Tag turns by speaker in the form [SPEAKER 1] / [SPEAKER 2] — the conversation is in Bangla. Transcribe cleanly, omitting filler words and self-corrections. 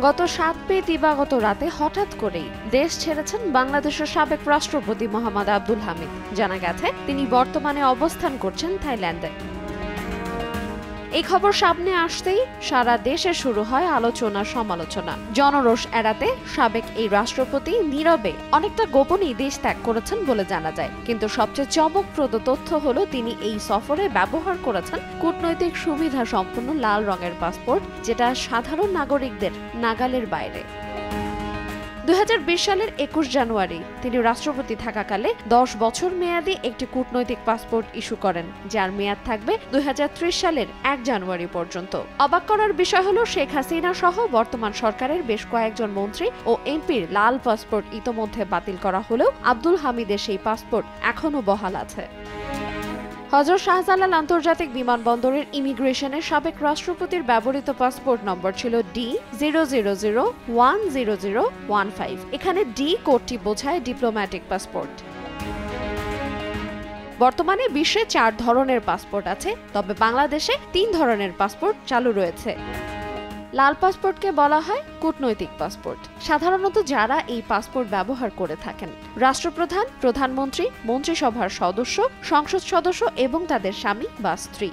[SPEAKER 1] গত ৭ মে দিবাগত রাতে হঠাৎ করেই দেশ ছেড়েছেন বাংলাদেশের সাবেক রাষ্ট্রপতি মোহাম্মদ আব্দুল হামিদ। জানা গেছে তিনি বর্তমানে অবস্থান করছেন থাইল্যান্ডে। এই খবর সামনে আসতেই সারা দেশে শুরু হয় আলোচনা সমালোচনা। জনরোষ এড়াতে সাবেক এই রাষ্ট্রপতি নীরবে অনেকটা গোপনেই দেশ ত্যাগ করেছেন বলে জানা যায়। কিন্তু সবচেয়ে চমকপ্রদ তথ্য হলো তিনি এই সফরে ব্যবহার করেছেন কূটনৈতিক সুবিধা সম্পন্ন লাল রঙের পাসপোর্ট, যেটা সাধারণ নাগরিকদের নাগালের বাইরে। ২০২০ সালের ২১ জানুয়ারি তিনি রাষ্ট্রপতি থাকাকালে ১০ বছর মেয়াদী একটি কূটনৈতিক পাসপোর্ট ইস্যু করেন, যার মেয়াদ থাকবে ২০৩০ সালের ১ জানুয়ারি পর্যন্ত। অবাক করার বিষয় হলো শেখ হাসিনা সহ বর্তমান সরকারের বেশ কয়েকজন মন্ত্রী ও এমপির লাল পাসপোর্ট ইতোমধ্যে বাতিল করা হলেও আব্দুল হামিদের সেই পাসপোর্ট এখনও বহাল আছে। হযরত শাহজালাল আন্তর্জাতিক বিমানবন্দরের ইমিগ্রেশনের সাবেক রাষ্ট্রপতির ব্যবহৃত পাসপোর্ট নম্বর ছিল D00010015। এখানে ডি কোডটি বোঝায় ডিপ্লোম্যাটিক পাসপোর্ট। বর্তমানে বিশ্বে ৪ ধরনের পাসপোর্ট আছে, তবে বাংলাদেশে ৩ ধরনের পাসপোর্ট চালু রয়েছে। লাল পাসপোর্টকে বলা হয় কূটনৈতিক পাসপোর্ট। সাধারণত যারা এই পাসপোর্ট ব্যবহার করে থাকেন রাষ্ট্রপ্রধান, প্রধানমন্ত্রী, মন্ত্রিসভার সদস্য, সংসদ সদস্য এবং তাদের স্বামী বা স্ত্রী।